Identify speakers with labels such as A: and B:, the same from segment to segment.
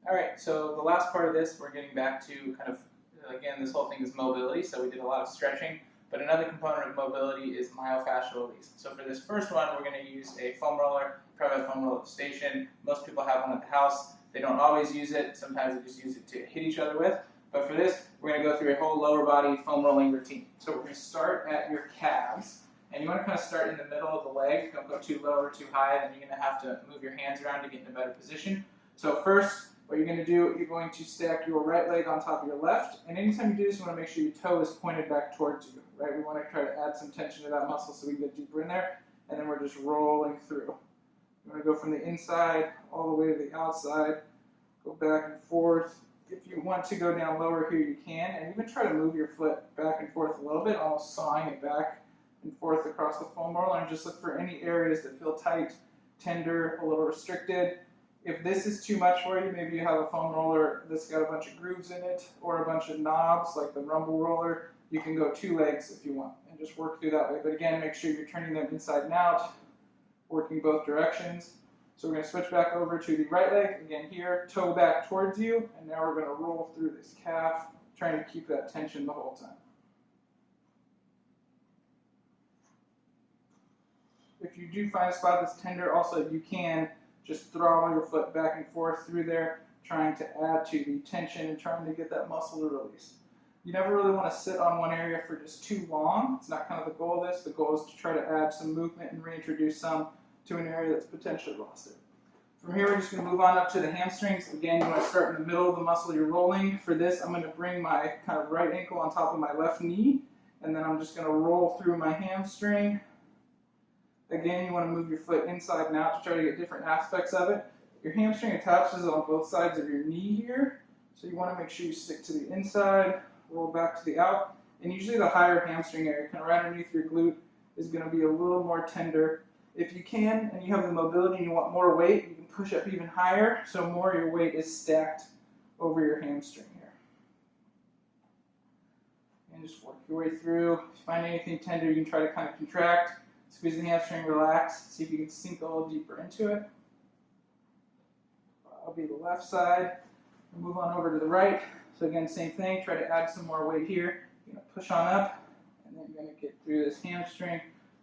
A: Alright, so the last part of this, we're getting back to kind of, again, this whole thing is mobility, so we did a lot of stretching, but another component of mobility is myofascial release. So for this first one, we're going to use a foam roller, probably a foam roller at the station. Most people have one at the house. They don't always use it. Sometimes they just use it to hit each other with. But for this, we're going to go through a whole lower body foam rolling routine. So we're going to start at your calves. And you want to kind of start in the middle of the leg. Don't go too low or too high. Then you're going to have to move your hands around to get in a better position. So first, what you're going to do, you're going to stack your right leg on top of your left. And anytime you do this, you want to make sure your toe is pointed back towards you. Right? We want to try to add some tension to that muscle so we can get deeper in there. And then we're just rolling through. You want to go from the inside all the way to the outside. Go back and forth. If you want to go down lower here, you can. And even try to move your foot back and forth a little bit, almost sawing it back and forth across the foam roller. And just look for any areas that feel tight, tender, a little restricted. If this is too much for you, maybe you have a foam roller that's got a bunch of grooves in it or a bunch of knobs like the rumble roller. You can go 2 legs if you want and just work through that way. But again, make sure you're turning them inside and out, working both directions. So we're going to switch back over to the right leg. Again here, toe back towards you. And now we're going to roll through this calf, trying to keep that tension the whole time. If you do find a spot that's tender, also you can just throttle your foot back and forth through there, trying to add to the tension and trying to get that muscle to release. You never really want to sit on one area for just too long. It's not kind of the goal of this. The goal is to try to add some movement and reintroduce some to an area that's potentially lost it. From here, we're just going to move on up to the hamstrings. Again, you want to start in the middle of the muscle you're rolling. For this, I'm going to bring my kind of right ankle on top of my left knee, and then I'm just going to roll through my hamstring. Again, you want to move your foot inside and out to try to get different aspects of it. Your hamstring attaches on both sides of your knee here, so you want to make sure you stick to the inside, roll back to the out, and usually the higher hamstring area, kind of right underneath your glute, is going to be a little more tender. If you can, and you have the mobility and you want more weight, you can push up even higher, so more of your weight is stacked over your hamstring here. And just work your way through. If you find anything tender, you can try to kind of contract. Squeeze the hamstring, relax, see if you can sink a little deeper into it. I'll be the left side. Move on over to the right. So again, same thing, try to add some more weight here. You're going to push on up, and then you're going to get through this hamstring,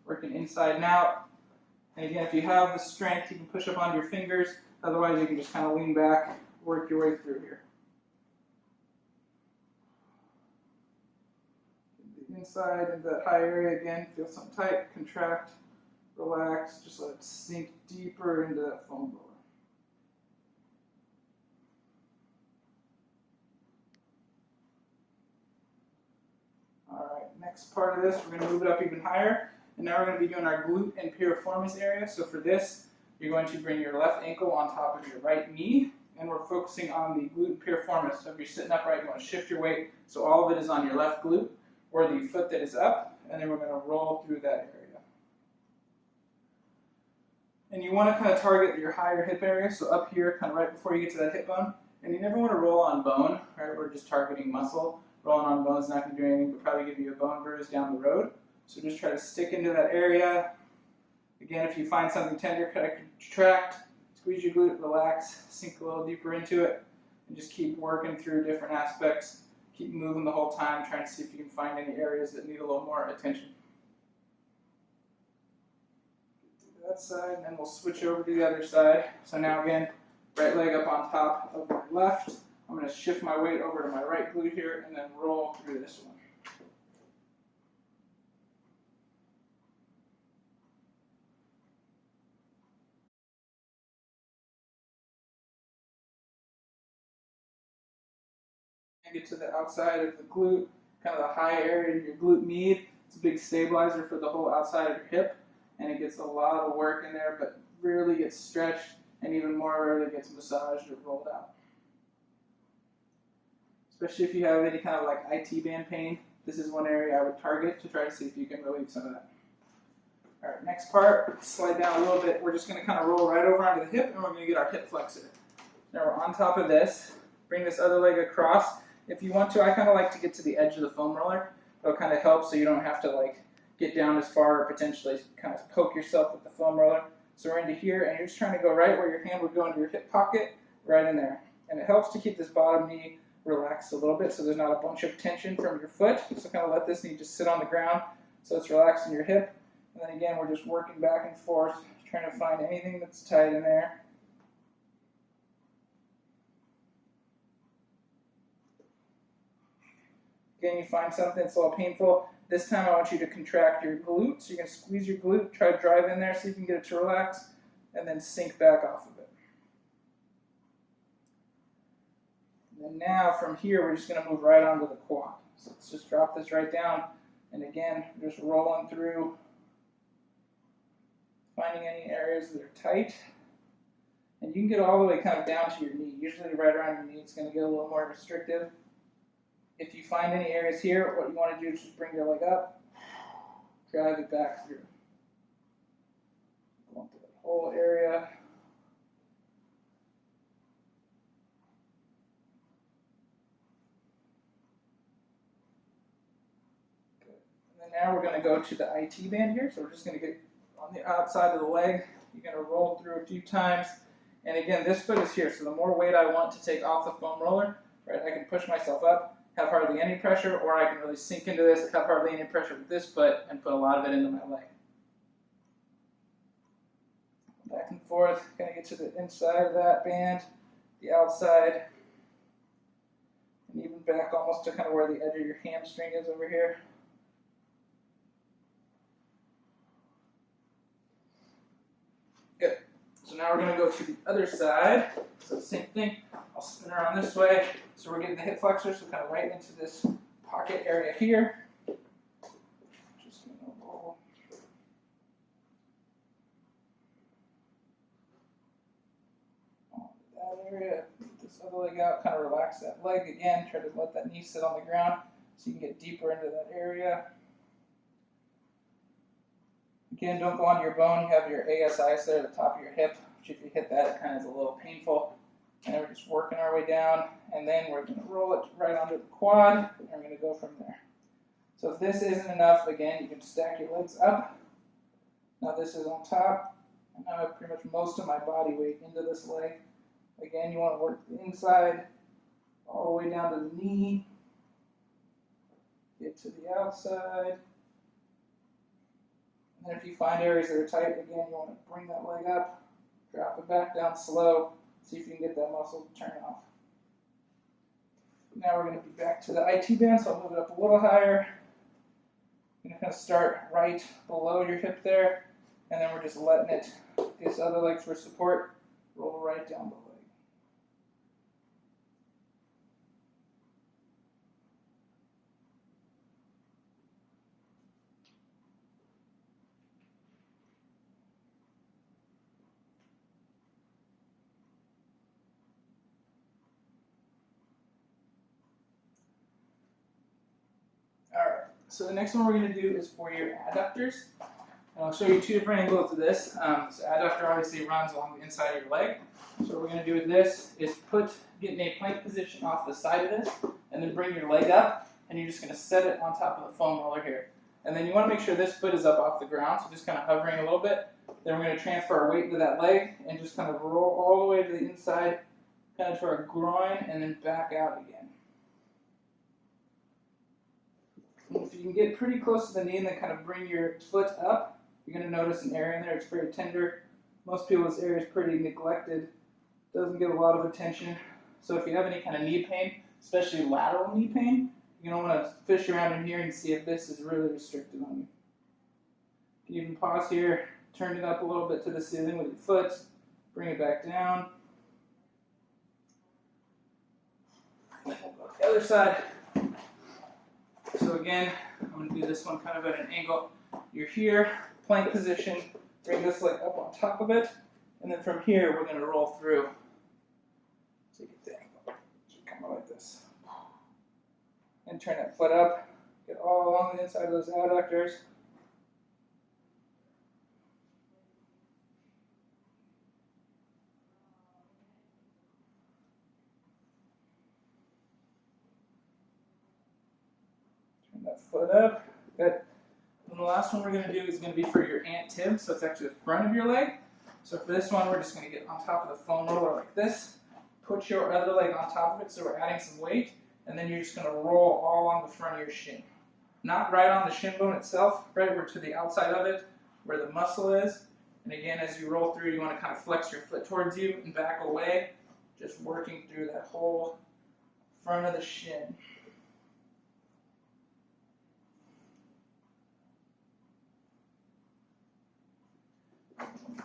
A: working inside and out. And again, if you have the strength, you can push up onto your fingers. Otherwise, you can just kind of lean back, work your way through here. Inside into that high area again, feel something tight, contract, relax, just let it sink deeper into that foam roller. Alright, next part of this, we're going to move it up even higher, and now we're going to be doing our glute and piriformis area. So for this, you're going to bring your left ankle on top of your right knee, and we're focusing on the glute and piriformis. So if you're sitting upright, you want to shift your weight so all of it is on your left glute, or the foot that is up, and then we're going to roll through that area. And you want to kind of target your higher hip area, so up here, kind of right before you get to that hip bone. And you never want to roll on bone, right? We're just targeting muscle. Rolling on bone is not going to do anything but probably give you a bone bruise down the road. So just try to stick into that area. Again, if you find something tender, kind of contract, squeeze your glute, relax, sink a little deeper into it, and just keep working through different aspects. Keep moving the whole time, trying to see if you can find any areas that need a little more attention. Get to that side, and then we'll switch over to the other side. So now again, right leg up on top of my left. I'm going to shift my weight over to my right glute here, and then roll through this one. Get to the outside of the glute, kind of the high area of your glute med. It's a big stabilizer for the whole outside of your hip, and it gets a lot of work in there, but rarely gets stretched, and even more rarely gets massaged or rolled out. Especially if you have any kind of like IT band pain, this is one area I would target to try to see if you can relieve some of that. All right, next part, slide down a little bit. We're just going to kind of roll right over onto the hip, and we're going to get our hip flexor. Now we're on top of this. Bring this other leg across. If you want to, I kind of like to get to the edge of the foam roller. It'll kind of help so you don't have to like get down as far or potentially kind of poke yourself with the foam roller. So we're into here, and you're just trying to go right where your hand would go into your hip pocket, right in there. And it helps to keep this bottom knee relaxed a little bit so there's not a bunch of tension from your foot. So kind of let this knee just sit on the ground so it's relaxed in your hip. And then again, we're just working back and forth, trying to find anything that's tight in there. Again, you find something that's a little painful. This time I want you to contract your glute. So you're going to squeeze your glute, try to drive in there, see if you can get it to relax, and then sink back off of it. And now from here, we're just going to move right onto the quad. So let's just drop this right down. And again, just rolling through, finding any areas that are tight. And you can get all the way kind of down to your knee. Usually right around your knee, it's going to get a little more restrictive. If you find any areas here, what you want to do is just bring your leg up, drive it back through. Going through the whole area. Good. And then now we're going to go to the IT band here. So we're just going to get on the outside of the leg. You're going to roll through a few times. And again, this foot is here. So the more weight I want to take off the foam roller, right, I can push myself up, have hardly any pressure, or I can really sink into this, have hardly any pressure with this foot, and put a lot of it into my leg. Back and forth, kind of get to the inside of that band, the outside, and even back almost to kind of where the edge of your hamstring is over here. Good. So now we're going to go to the other side. So same thing. I'll spin around this way. So we're getting the hip flexor, so kind of right into this pocket area here. Just going to roll. That area. Get this other leg out. Kind of relax that leg again. Try to let that knee sit on the ground so you can get deeper into that area. Again, don't go on your bone. You have your ASIs there at the top of your hip, which if you hit that, it kind of is a little painful. And we're just working our way down, and then we're going to roll it right onto the quad, and we're going to go from there. So if this isn't enough, again, you can stack your legs up. Now this is on top, and now I have pretty much most of my body weight into this leg. Again, you want to work the inside, all the way down to the knee, get to the outside. And then if you find areas that are tight, again, you want to bring that leg up, drop it back down slow, see if you can get that muscle to turn off. Now we're going to be back to the IT band, so I'll move it up a little higher. I'm going to kind of start right below your hip there, and then we're just letting it, this other leg for support, roll right down the leg. Alright, so the next one we're going to do is for your adductors. And I'll show you two different angles of this. So adductor obviously runs along the inside of your leg. So what we're going to do with this is get in a plank position off the side of this, and then bring your leg up, and you're just going to set it on top of the foam roller here. And then you want to make sure this foot is up off the ground, so just kind of hovering a little bit. Then we're going to transfer our weight into that leg, and just kind of roll all the way to the inside, kind of to our groin, and then back out again. If you can get pretty close to the knee and then kind of bring your foot up, you're going to notice an area in there. It's very tender. Most people, this area is pretty neglected. Doesn't get a lot of attention. So if you have any kind of knee pain, especially lateral knee pain, you're going to want to fish around in here and see if this is really restricted on you. You can even pause here, turn it up a little bit to the ceiling with your foot, bring it back down. Then we'll go to the other side. So again, I'm going to do this one kind of at an angle. You're here, plank position, bring this leg up on top of it, and then from here we're going to roll through. So you get the angle, kind of like this. And turn that foot up, get all along the inside of those adductors. That foot up. Good. And the last one we're going to do is going to be for your ant-tib, so it's actually the front of your leg. So for this one, we're just going to get on top of the foam roller like this, put your other leg on top of it, so we're adding some weight, and then you're just going to roll all along the front of your shin. Not right on the shin bone itself, right? We're to the outside of it, where the muscle is. And again, as you roll through, you want to kind of flex your foot towards you and back away, just working through that whole front of the shin.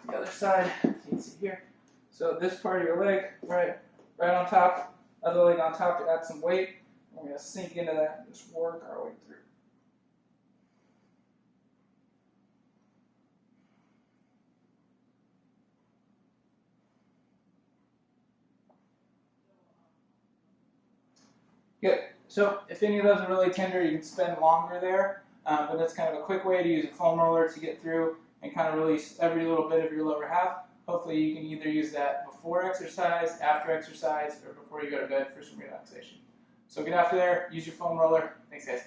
A: The other side, you can see here. So this part of your leg, right on top, other leg on top to add some weight. We're going to sink into that and just work our way through. Good. So if any of those are really tender, you can spend longer there, but that's kind of a quick way to use a foam roller to get through and kind of release every little bit of your lower half. Hopefully you can either use that before exercise, after exercise, or before you go to bed for some relaxation. So get after there, use your foam roller. Thanks guys.